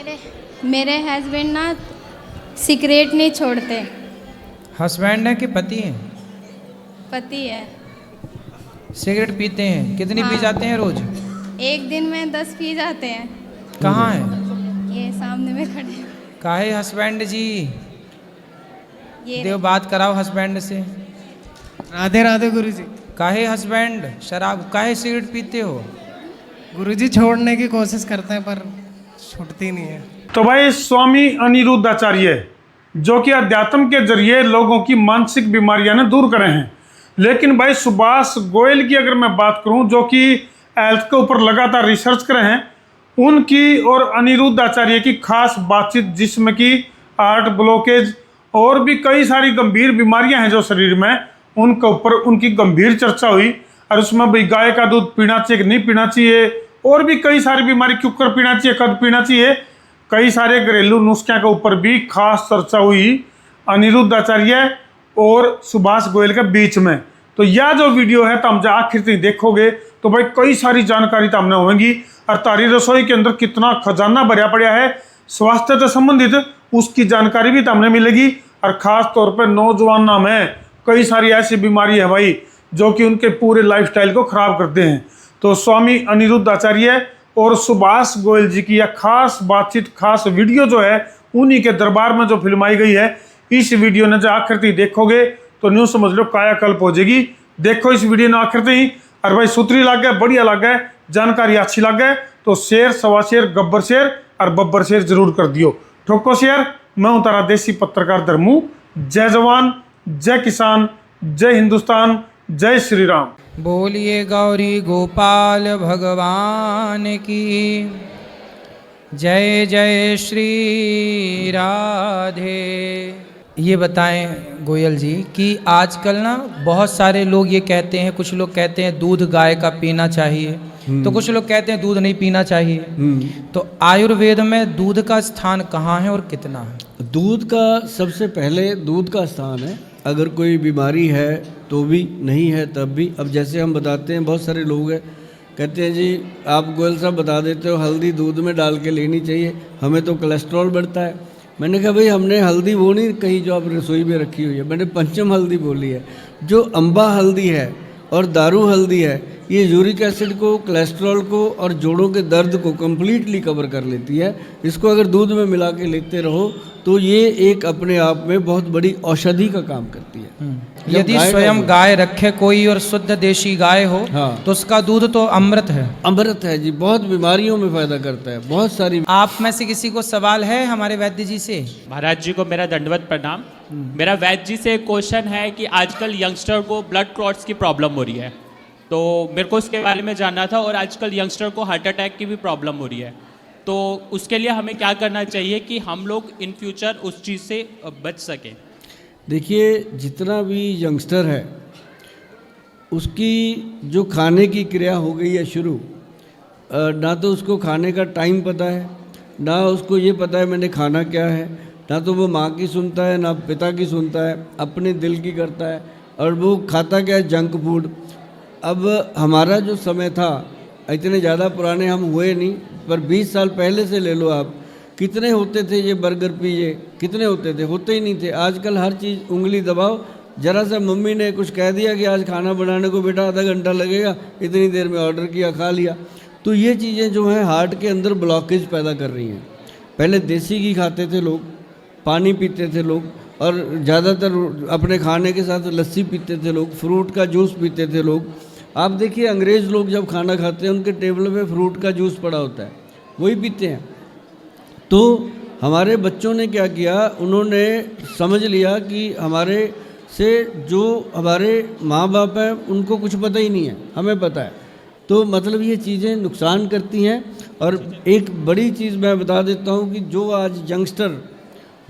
मेरे हस्बैंड ना सिगरेट नहीं छोड़ते। हस्बैंड है कि पति है? पति है। सिगरेट पीते हैं? कितनी पी हाँ। जाते हैं रोज? एक दिन में 10 पी जाते हैं। कहाँ है? ये सामने में खड़े हैं। काहे हस्बैंड जी? ये देव बात कराओ हस्बैंड से। राधे राधे गुरुजी। काहे हस्बैंड शराब काहे सिगरेट पीते हो? गुरुजी छोड़ने की कोशिश करते हैं पर छूटती नहीं है। तो भाई स्वामी अनिरुद्धाचार्य जो कि अध्यात्म के जरिए लोगों की मानसिक बीमारियां ने दूर करे हैं। लेकिन भाई सुभाष गोयल की अगर मैं बात करूं जो कि हेल्थ के ऊपर लगातार रिसर्च करे हैं, उनकी और अनिरुद्धाचार्य की खास बातचीत जिसमें कि हार्ट ब्लॉकेज और भी कई सारी गंभीर बीमारियां हैं जो शरीर में, उनके ऊपर उनकी गंभीर चर्चा हुई। और उसमें भाई गाय का दूध पीना चाहिए कि नहीं पीना चाहिए, और भी कई सारी बीमारी क्यों कर पीना चाहिए, कब पीना चाहिए, कई सारे घरेलू नुस्खे के ऊपर भी खास चर्चा हुई अनिरुद्धाचार्य और सुभाष गोयल के बीच में। तो यह जो वीडियो है तो हम जब आखिर तक देखोगे तो भाई कई सारी जानकारी तो हमने होगी। और तारी रसोई के अंदर कितना खजाना भरा पड़ा है स्वास्थ्य से संबंधित, उसकी जानकारी भी तो हमने मिलेगी। और खास तौर पर नौजवान में कई सारी ऐसी बीमारी है भाई जो कि उनके पूरे लाइफस्टाइल को खराब करते हैं। तो स्वामी अनिरुद्धाचार्य और सुभाष गोयल जी की यह खास बातचीत, खास वीडियो जो है उन्हीं के दरबार में जो फिल्माई गई है, इस वीडियो ने जो आखिर तक देखोगे तो न्यू समझ लो कायाकल्प हो जाएगी। देखो इस वीडियो ने आखिर तक। और भाई सूत्री लग गए, बढ़िया लग गए, जानकारी अच्छी लग गए तो शेयर, सवा शेयर, गब्बर शेयर और बब्बर शेयर जरूर कर दियो। ठोको शेयर। मैं हूं तारा देसी पत्रकार धर्मू। जय जवान, जय किसान, जय हिंदुस्तान, जय श्री राम। बोलिए गौरी गोपाल भगवान की जय। जय श्री राधे। ये बताएं गोयल जी कि आजकल ना बहुत सारे लोग ये कहते हैं, कुछ लोग कहते हैं दूध गाय का पीना चाहिए, तो कुछ लोग कहते हैं दूध नहीं पीना चाहिए। तो आयुर्वेद में दूध का स्थान कहाँ है और कितना है? दूध का सबसे पहले दूध का स्थान है। अगर कोई बीमारी है तो भी, नहीं है तब भी। अब जैसे हम बताते हैं, बहुत सारे लोग हैं कहते हैं जी आप गोयल साहब बता देते हो हल्दी दूध में डाल के लेनी चाहिए, हमें तो कोलेस्ट्रॉल बढ़ता है। मैंने कहा भाई हमने हल्दी वो नहीं कही जो आप रसोई में रखी हुई है, मैंने पंचम हल्दी बोली है। जो अम्बा हल्दी है और दारू हल्दी है, ये यूरिक एसिड को, कोलेस्ट्रॉल को और जोड़ों के दर्द को कम्प्लीटली कवर कर लेती है। इसको अगर दूध में मिला के लेते रहो तो ये एक अपने आप में बहुत बड़ी औषधि का काम करती है। यदि स्वयं गाय रखे कोई और शुद्ध देशी गाय हो, हाँ, तो उसका दूध तो अमृत है। अमृत है जी, बहुत बीमारियों में फायदा करता है, बहुत सारी। आप में से किसी को सवाल है हमारे वैद्य जी से? महाराज जी को मेरा दंडवत प्रणाम। मेरा वैद्य जी से एक क्वेश्चन है कि आजकल यंगस्टर को ब्लड क्लॉट्स की प्रॉब्लम हो रही है, तो मेरे को उसके बारे में जानना था। और आजकल यंगस्टर को हार्ट अटैक की भी प्रॉब्लम हो रही है, तो उसके लिए हमें क्या करना चाहिए कि हम लोग इन फ्यूचर उस चीज़ से बच सकें? देखिए जितना भी यंगस्टर है उसकी जो खाने की क्रिया हो गई है शुरू, ना तो उसको खाने का टाइम पता है, ना उसको ये पता है मैंने खाना क्या है, ना तो वो माँ की सुनता है ना पिता की सुनता है, अपने दिल की करता है, और वो खाता क्या है, जंक फूड। अब हमारा जो समय था, इतने ज़्यादा पुराने हम हुए नहीं, पर 20 साल पहले से ले लो आप, कितने होते थे ये बर्गर पिज़्ज़े, कितने होते ही नहीं थे। आजकल हर चीज़ उंगली दबाओ, जरा सा मम्मी ने कुछ कह दिया कि आज खाना बनाने को बेटा आधा घंटा लगेगा, इतनी देर में ऑर्डर किया, खा लिया। तो ये चीज़ें जो हैं हार्ट के अंदर ब्लॉकेज पैदा कर रही हैं। पहले देसी घी खाते थे लोग, पानी पीते थे लोग, और ज़्यादातर अपने खाने के साथ लस्सी पीते थे लोग, फ्रूट का जूस पीते थे लोग। आप देखिए अंग्रेज़ लोग जब खाना खाते हैं उनके टेबल पे फ्रूट का जूस पड़ा होता है, वही पीते हैं। तो हमारे बच्चों ने क्या किया, उन्होंने समझ लिया कि हमारे से जो हमारे माँ बाप हैं उनको कुछ पता ही नहीं है, हमें पता है। तो मतलब ये चीज़ें नुकसान करती हैं। और एक बड़ी चीज़ मैं बता देता हूँ कि जो आज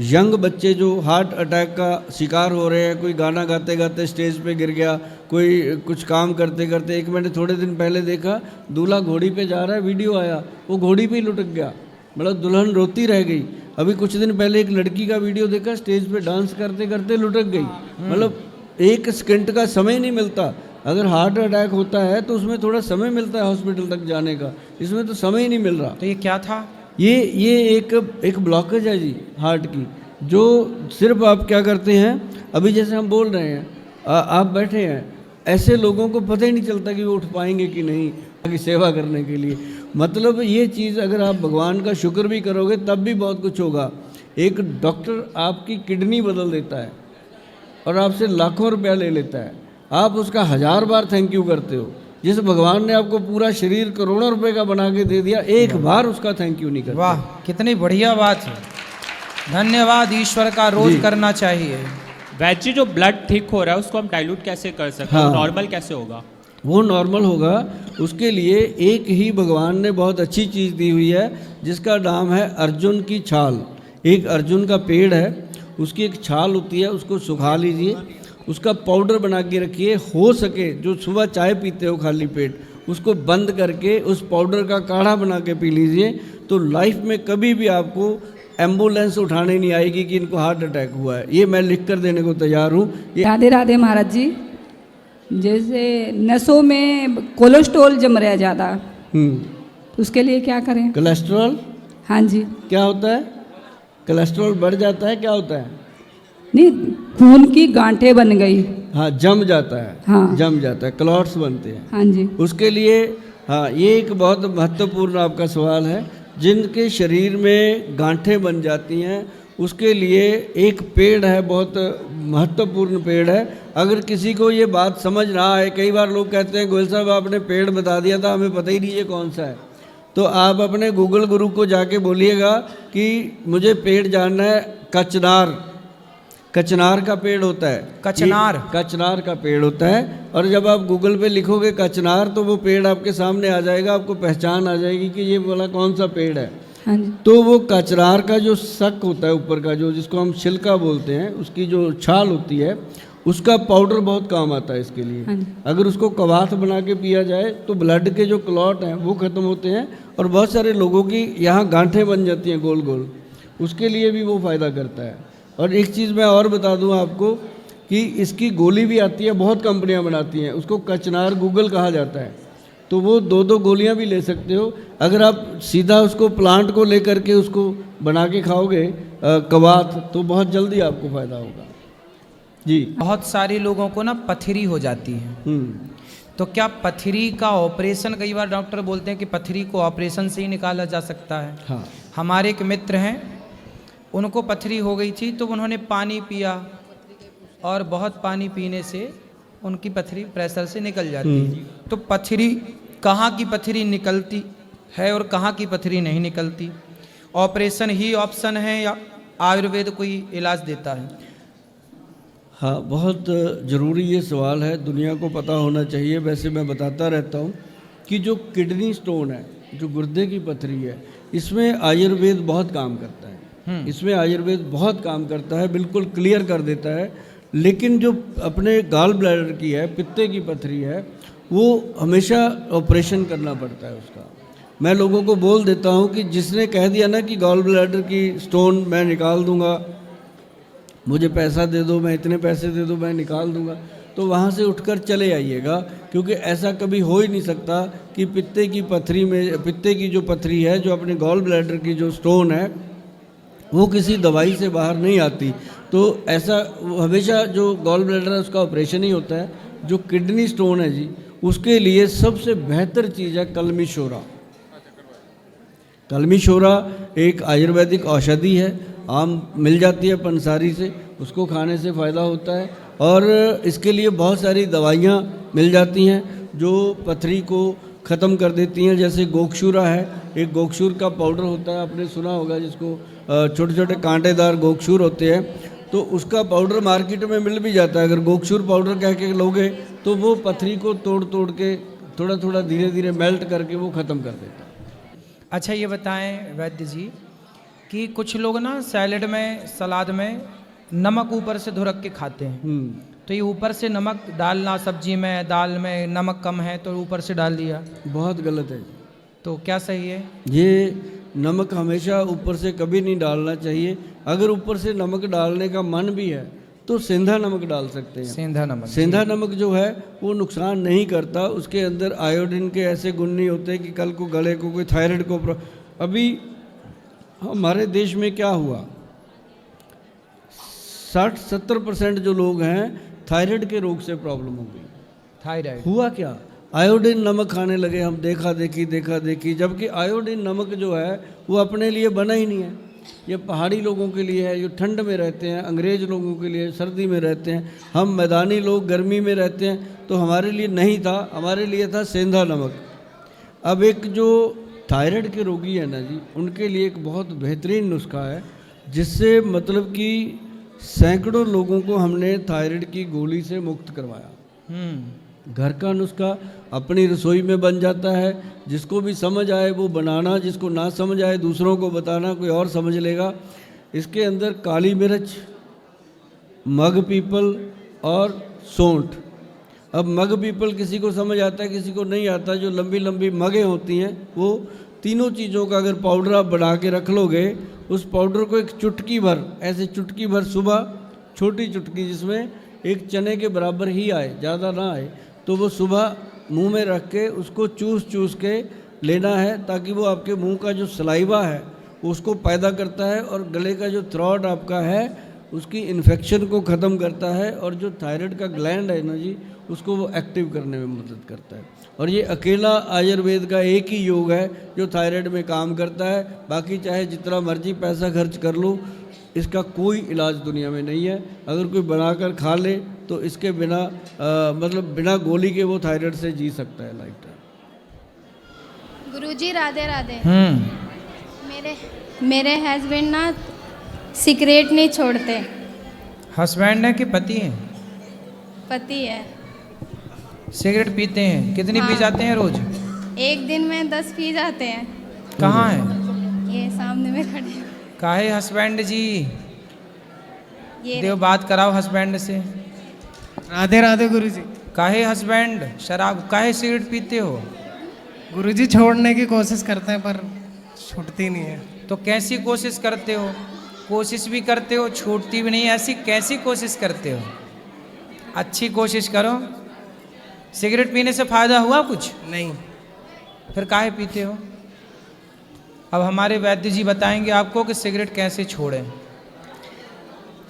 यंग बच्चे जो हार्ट अटैक का शिकार हो रहे हैं, कोई गाना गाते गाते स्टेज पे गिर गया, कोई कुछ काम करते करते, एक मैंने थोड़े दिन पहले देखा दूल्हा घोड़ी पे जा रहा है, वीडियो आया, वो घोड़ी पे ही लुढ़क गया, मतलब दुल्हन रोती रह गई। अभी कुछ दिन पहले एक लड़की का वीडियो देखा, स्टेज पे डांस करते करते लुढ़क गई। मतलब एक सेकंड का समय नहीं मिलता। अगर हार्ट अटैक होता है तो उसमें थोड़ा समय मिलता है हॉस्पिटल तक जाने का, इसमें तो समय ही नहीं मिल रहा। तो ये क्या था? ये एक ब्लॉकेज है जी हार्ट की, जो सिर्फ आप क्या करते हैं, अभी जैसे हम बोल रहे हैं, आप बैठे हैं, ऐसे लोगों को पता ही नहीं चलता कि वो उठ पाएंगे कि नहीं की सेवा करने के लिए। मतलब ये चीज़ अगर आप भगवान का शुक्र भी करोगे तब भी बहुत कुछ होगा। एक डॉक्टर आपकी किडनी बदल देता है और आपसे लाखों रुपया ले लेता है, आप उसका 1000 बार थैंक यू करते हो। जिस भगवान ने आपको पूरा शरीर करोड़ों रुपए का बना के दे दिया, एक बार उसका थैंक यू नहीं करते। वाह, कितनी बढ़िया बात है। धन्यवाद, ईश्वर का रोज करना चाहिए। वैद्य जी, जो ब्लड थिक हो रहा है उसको हम डाइल्यूट कैसे कर सकते हैं? हाँ। नॉर्मल कैसे होगा? वो नॉर्मल होगा, उसके लिए एक ही भगवान ने बहुत अच्छी चीज़ दी हुई है जिसका नाम है अर्जुन की छाल। एक अर्जुन का पेड़ है, उसकी एक छाल होती है, उसको सुखा लीजिए, उसका पाउडर बना के रखिए। हो सके जो सुबह चाय पीते हो खाली पेट, उसको बंद करके उस पाउडर का काढ़ा बना के पी लीजिए, तो लाइफ में कभी भी आपको एम्बुलेंस उठाने नहीं आएगी कि इनको हार्ट अटैक हुआ है। ये मैं लिख कर देने को तैयार हूँ। राधे राधे महाराज जी। जैसे नसों में कोलेस्ट्रॉल जम रहा है ज़्यादा, तो उसके लिए क्या करें? कोलेस्ट्रॉल हाँ जी। क्या होता है? कोलेस्ट्रॉल बढ़ जाता है, क्या होता है? नहीं, खून की गांठें बन गई। हाँ, जम जाता है। हाँ। जम जाता है, क्लॉट्स बनते हैं। हाँ जी। उसके लिए हाँ, ये एक बहुत महत्वपूर्ण आपका सवाल है। जिनके शरीर में गांठें बन जाती हैं, उसके लिए एक पेड़ है, बहुत महत्वपूर्ण पेड़ है। अगर किसी को ये बात समझ ना आए, कई बार लोग कहते हैं गोयल साहब आपने पेड़ बता दिया था, हमें पता ही नहीं ये कौन सा है, तो आप अपने गूगल गुरु को जाके बोलिएगा कि मुझे पेड़ जानना है। कचनार, कचनार का पेड़ होता है। कचनार? कचनार का पेड़ होता है, और जब आप गूगल पे लिखोगे कचनार तो वो पेड़ आपके सामने आ जाएगा, आपको पहचान आ जाएगी कि ये वाला कौन सा पेड़ है। हाँ जी। तो वो कचनार का जो सक होता है ऊपर का, जो जिसको हम छिलका बोलते हैं, उसकी जो छाल होती है, उसका पाउडर बहुत काम आता है इसके लिए। हाँ जी। अगर उसको कवाथ बना के पिया जाए तो ब्लड के जो क्लॉट हैं वो ख़त्म होते हैं, और बहुत सारे लोगों की यहाँ गांठें बन जाती हैं गोल गोल, उसके लिए भी वो फ़ायदा करता है। और एक चीज़ मैं और बता दूं आपको कि इसकी गोली भी आती है, बहुत कंपनियां बनाती हैं, उसको कचनार गूगल कहा जाता है। तो वो 2-2 गोलियां भी ले सकते हो। अगर आप सीधा उसको प्लांट को लेकर के उसको बना के खाओगे कवाथ, तो बहुत जल्दी आपको फ़ायदा होगा जी। बहुत सारे लोगों को ना पथरी हो जाती है, तो क्या पथरी का ऑपरेशन, कई बार डॉक्टर बोलते हैं कि पथरी को ऑपरेशन से ही निकाला जा सकता है। हाँ। हमारे एक मित्र हैं, उनको पथरी हो गई थी, तो उन्होंने पानी पिया, और बहुत पानी पीने से उनकी पथरी प्रेशर से निकल जाती है। तो पथरी, कहाँ की पथरी निकलती है और कहाँ की पथरी नहीं निकलती? ऑपरेशन ही ऑप्शन है या आयुर्वेद कोई इलाज देता है? हाँ, बहुत ज़रूरी ये सवाल है, दुनिया को पता होना चाहिए। वैसे मैं बताता रहता हूँ कि जो किडनी स्टोन है, जो गुर्दे की पथरी है, इसमें आयुर्वेद बहुत काम करता है। इसमें आयुर्वेद बहुत काम करता है, बिल्कुल क्लियर कर देता है। लेकिन जो अपने गॉल ब्लैडर की है, पित्ते की पथरी है, वो हमेशा ऑपरेशन करना पड़ता है उसका। मैं लोगों को बोल देता हूँ कि जिसने कह दिया ना कि गॉल ब्लैडर की स्टोन मैं निकाल दूंगा, मुझे पैसा दे दो, मैं इतने पैसे दे दो, मैं निकाल दूंगा, तो वहाँ से उठकर चले आइएगा, क्योंकि ऐसा कभी हो ही नहीं सकता कि पित्ते की पथरी में, पित्ते की जो पथरी है, जो अपने गॉल ब्लैडर की जो स्टोन है, वो किसी दवाई से बाहर नहीं आती। तो ऐसा हमेशा जो गॉल ब्लैडर है उसका ऑपरेशन ही होता है। जो किडनी स्टोन है जी, उसके लिए सबसे बेहतर चीज़ है कलमी शोरा। कलमी शोरा एक आयुर्वेदिक औषधि है, आम मिल जाती है पंसारी से, उसको खाने से फ़ायदा होता है। और इसके लिए बहुत सारी दवाइयाँ मिल जाती हैं जो पथरी को ख़त्म कर देती हैं। जैसे गोक्षूरा है, एक गोक्षूर का पाउडर होता है, आपने सुना होगा, जिसको छोटे छोटे कांटेदार गोक्षूर होते हैं, तो उसका पाउडर मार्केट में मिल भी जाता है। अगर गोक्षूर पाउडर कह के लोगे तो वो पथरी को तोड़ तोड़ के थोड़ा थोड़ा धीरे धीरे मेल्ट करके वो ख़त्म कर देता है। अच्छा, ये बताएं वैद्य जी कि कुछ लोग ना सैलेड में, सलाद में नमक ऊपर से धुरक के खाते हैं, तो ये ऊपर से नमक डालना, सब्जी में, दाल में नमक कम है तो ऊपर से डाल दिया, बहुत गलत है। तो क्या सही है? ये नमक हमेशा ऊपर से कभी नहीं डालना चाहिए। अगर ऊपर से नमक डालने का मन भी है तो सेंधा नमक डाल सकते हैं। सेंधा नमक, सेंधा नमक जो है वो नुकसान नहीं करता, उसके अंदर आयोडीन के ऐसे गुण नहीं होते कि कल को गले को कोई थायराइड को अभी हमारे देश में क्या हुआ, 60-70% जो लोग हैं थायराइड के रोग से प्रॉब्लम हो गई। थायराइड हुआ क्या, आयोडीन नमक खाने लगे हम, देखा देखी, जबकि आयोडीन नमक जो है वो अपने लिए बना ही नहीं है। ये पहाड़ी लोगों के लिए है जो ठंड में रहते हैं, अंग्रेज लोगों के लिए सर्दी में रहते हैं, हम मैदानी लोग गर्मी में रहते हैं, तो हमारे लिए नहीं था, हमारे लिए था सेंधा नमक। अब एक जो थायराइड के रोगी है ना जी, उनके लिए एक बहुत बेहतरीन नुस्खा है, जिससे मतलब कि सैकड़ों लोगों को हमने थायराइड की गोली से मुक्त करवाया। घर का नुस्खा अपनी रसोई में बन जाता है, जिसको भी समझ आए वो बनाना, जिसको ना समझ आए दूसरों को बताना, कोई और समझ लेगा। इसके अंदर काली मिर्च, मग पीपल और सौंठ। अब मग पीपल किसी को समझ आता है, किसी को नहीं आता। जो लंबी लंबी मगें होती हैं, वो तीनों चीज़ों का अगर पाउडर आप बना के रख लोगे, उस पाउडर को एक चुटकी भर, ऐसे चुटकी भर सुबह, छोटी चुटकी जिसमें एक चने के बराबर ही आए, ज़्यादा ना आए, तो वो सुबह मुंह में रख के उसको चूस के लेना है, ताकि वो आपके मुंह का जो सलाइवा है उसको पैदा करता है और गले का जो थ्रोट आपका है उसकी इन्फेक्शन को ख़त्म करता है, और जो थायराइड का ग्लैंड है ना जी, उसको वो एक्टिव करने में मदद करता है। और ये अकेला आयुर्वेद का एक ही योग है जो थायराइड में काम करता है। बाकी चाहे जितना मर्जी पैसा खर्च कर लो, इसका कोई इलाज दुनिया में नहीं है। अगर कोई बनाकर खा ले तो इसके बिना मतलब बिना गोली के वो थायराइड से जी सकता है लाइफ टाइम। गुरुजी राधे राधे। मेरे हस्बैंड ना सिगरेट नहीं छोड़ते। हस्बैंड है कि पति हैं? पति है। सिगरेट पीते हैं? कितनी पी जाते हैं रोज? एक दिन में 10 पी जाते हैं। कहाँ है? ये सामने में खड़े हैं। काहे हस्बैंड जी? ये देव बात कराओ हस्बैंड से। राधे राधे गुरुजी। काहे हस्बैंड शराब, काहे सिगरेट पीते हो? गुरुजी छोड़ने की कोशिश करते हैं पर छूटती नहीं है। तो कैसी कोशिश करते हो? कोशिश भी करते हो, छूटती भी नहीं, ऐसी कैसी कोशिश करते हो? अच्छी कोशिश करो। सिगरेट पीने से फायदा हुआ कुछ? नहीं। फिर काहे पीते हो? अब हमारे वैद्य जी बताएंगे आपको कि सिगरेट कैसे छोड़ें।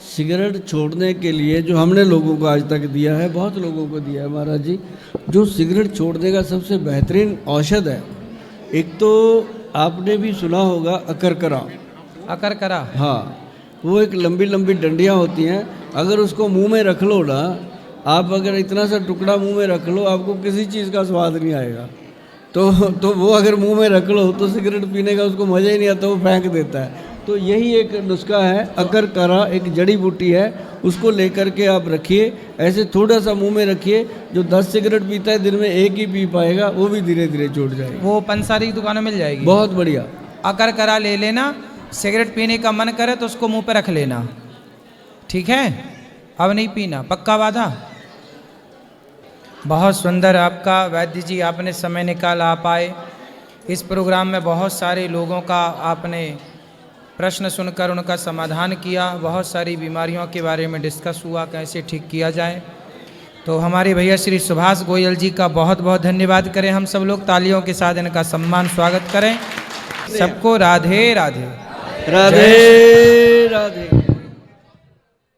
सिगरेट छोड़ने के लिए जो हमने लोगों को आज तक दिया है, बहुत लोगों को दिया है महाराज जी, जो सिगरेट छोड़ने का सबसे बेहतरीन औषध है, एक तो आपने भी सुना होगा अकरकरा। अकरकरा? हाँ। वो एक लंबी लंबी डंडियाँ होती हैं, अगर उसको मुंह में रख लो ना, आप अगर इतना सा टुकड़ा मुंह में रख लो, आपको किसी चीज़ का स्वाद नहीं आएगा। तो वो अगर मुंह में रख लो तो सिगरेट पीने का उसको मज़ा ही नहीं आता, वो फेंक देता है। तो यही एक नुस्खा है, अकरकरा एक जड़ी बूटी है, उसको लेकर के आप रखिए, ऐसे थोड़ा सा मुंह में रखिए। जो 10 सिगरेट पीता है दिन में एक ही पी पाएगा, वो भी धीरे धीरे छूट जाएगा। वो पंसारी की दुकान में मिल जाएगी। बहुत बढ़िया। अकरकरा ले लेना, सिगरेट पीने का मन करे तो उसको मुंह पे रख लेना, ठीक है? अब नहीं पीना, पक्का वादा? बहुत सुंदर आपका वैद्य जी, आपने समय निकाला, आप आए इस प्रोग्राम में। बहुत सारे लोगों का आपने प्रश्न सुनकर उनका समाधान किया, बहुत सारी बीमारियों के बारे में डिस्कस हुआ, कैसे ठीक किया जाए। तो हमारे भैया श्री सुभाष गोयल जी का बहुत बहुत धन्यवाद करें हम सब लोग, तालियों के साथ इनका सम्मान स्वागत करें। सबको राधे राधे। राधे राधे।